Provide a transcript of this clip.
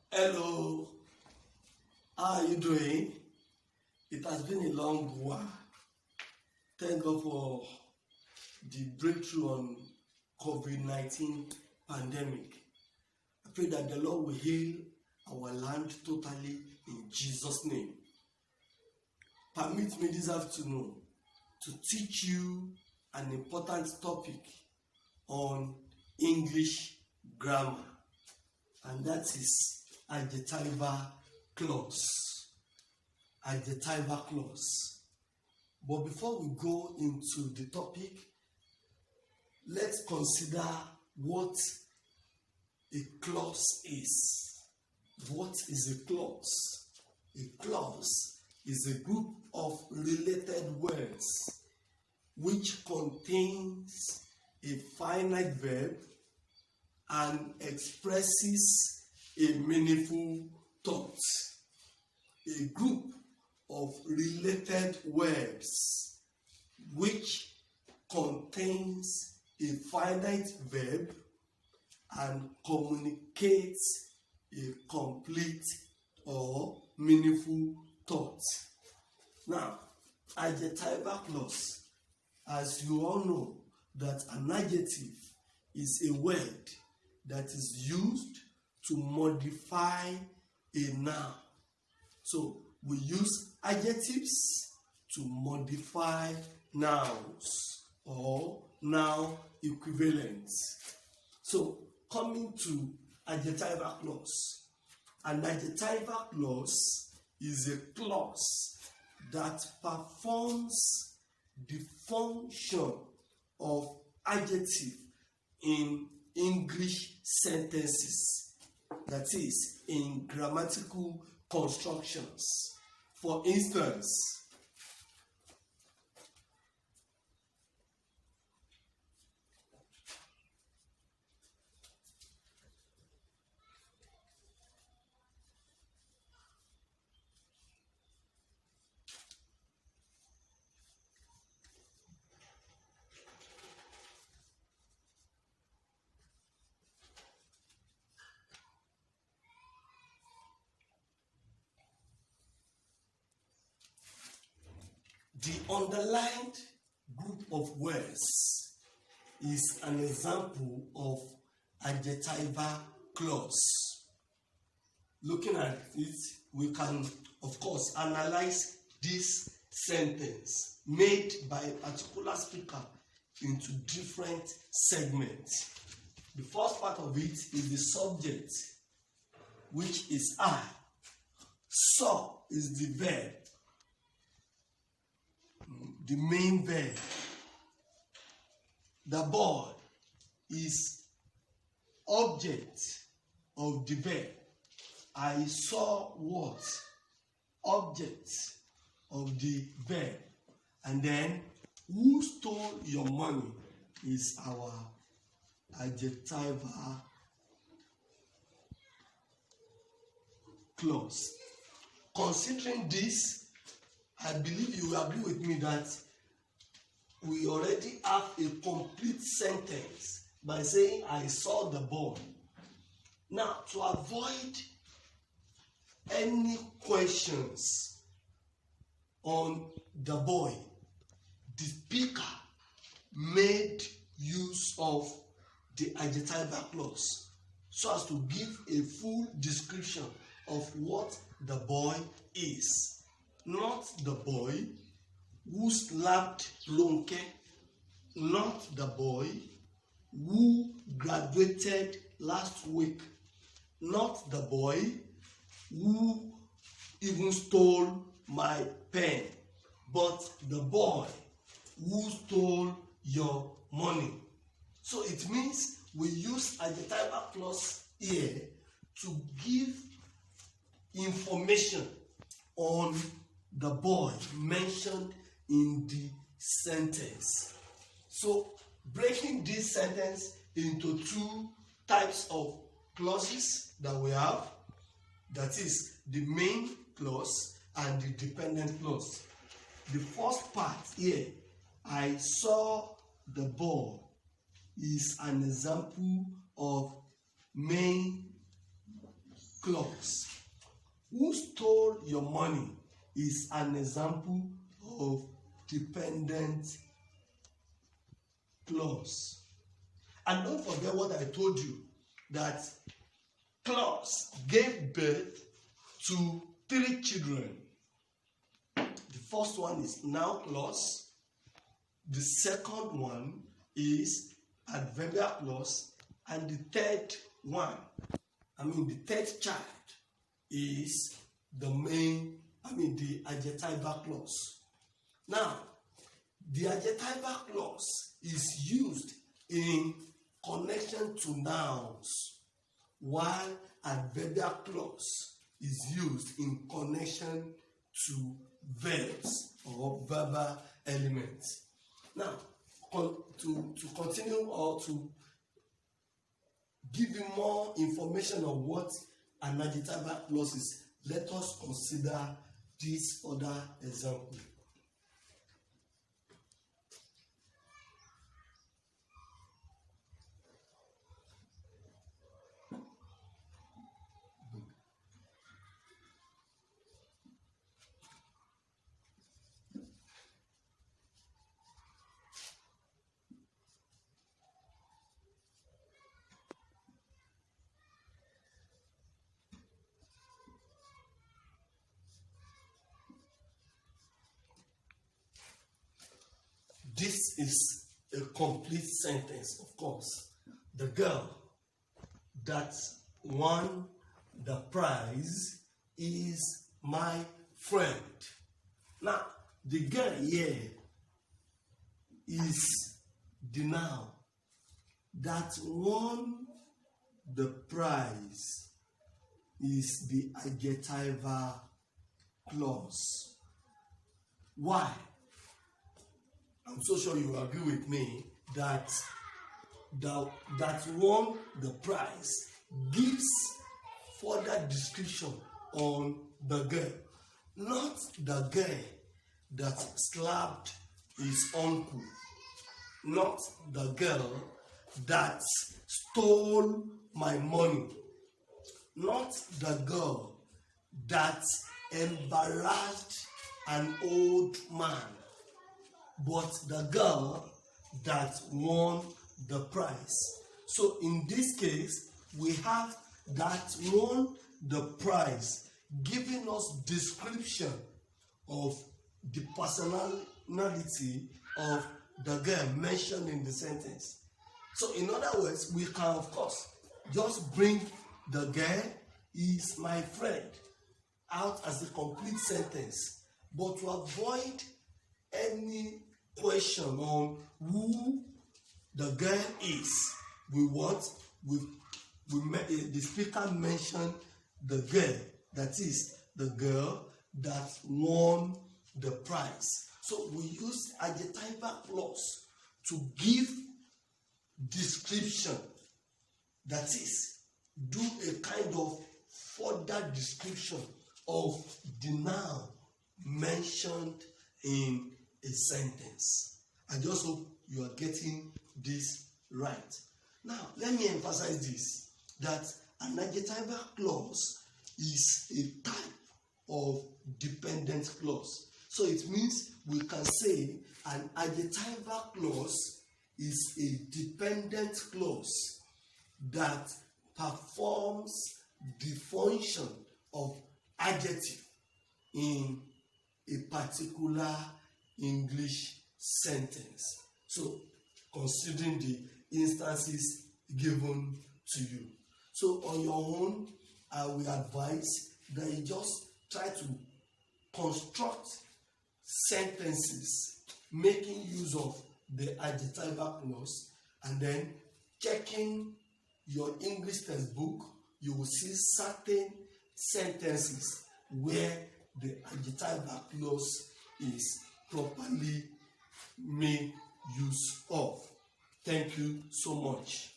Hello, how are you doing? It has been a long while. Thank God for the breakthrough on COVID-19 pandemic. I pray that the Lord will heal our land totally in Jesus' name. Permit me this afternoon to teach you an important topic on English grammar, and that is adjectival clause. Adjectival clause. But before we go into the topic, let's consider what a clause is. What is a clause? A clause is a group of related words which contains a finite verb and expresses a meaningful thought. A group of related words which contains a finite verb and communicates a complete or meaningful thought. Now, adjectival clause, as you all know, that an adjective is a word that is used to modify a noun. So we use adjectives to modify nouns or noun equivalents. So coming to adjectival clause. An adjectival clause is a clause that performs the function of adjective in English sentences, that is, in grammatical constructions. For instance, the underlined group of words is an example of adjectival clause. Looking at it, we can, of course, analyze this sentence made by a particular speaker into different segments. The first part of it is the subject, which is I. Saw is the verb, the main verb. The boy is object of the verb. I saw what? Object of the verb. And then, who stole your money is our adjectival clause. Considering this, I believe you will agree with me that we already have a complete sentence by saying, I saw the boy. Now, to avoid any questions on the boy, the speaker made use of the adjectival clause so as to give a full description of what the boy is. Not the boy who slapped Ronke, not the boy who graduated last week, not the boy who even stole my pen, but the boy who stole your money. So it means we use adjectival clause here to give information on the boy mentioned in the sentence. So breaking this sentence into two types of clauses that we have, that is the main clause and the dependent clause. The first part here, I saw the boy, is an example of main clause. Who stole your money is an example of dependent clause. And don't forget what I told you, that clause gave birth to 3 children. The first one is noun clause. The second one is adverbial clause. And the third child is the adjectival clause. Now, the adjectival clause is used in connection to nouns, while adverbial clause is used in connection to verbs or verbal elements. Now, to continue or to give you more information on what an adjectival clause is, let us consider this other example. This is a complete sentence, of course. The girl that won the prize is my friend. Now, the girl here is the noun that won the prize is the adjectival clause. Why? I'm so sure you agree with me that won the prize gives further description on the girl, not the girl that slapped his uncle, not the girl that stole my money, not the girl that embarrassed an old man, but the girl that won the prize. So in this case, we have that won the prize, giving us description of the personality of the girl mentioned in the sentence. So in other words, we can of course just bring the girl is my friend out as a complete sentence, but to avoid any question on who the girl is, the speaker mentioned the girl, that is the girl that won the prize. So we use adjectival clause to give description, that is, do a kind of further description of the noun mentioned in a sentence. I just hope you are getting this right. Now, let me emphasize this, that an adjectival clause is a type of dependent clause. So it means we can say an adjectival clause is a dependent clause that performs the function of adjective in a particular English sentence. So, considering the instances given to you. So, on your own, I will advise that you just try to construct sentences making use of the adjectival clause, and then checking your English textbook, you will see certain sentences where the adjectival clause is properly made use of. Thank you so much.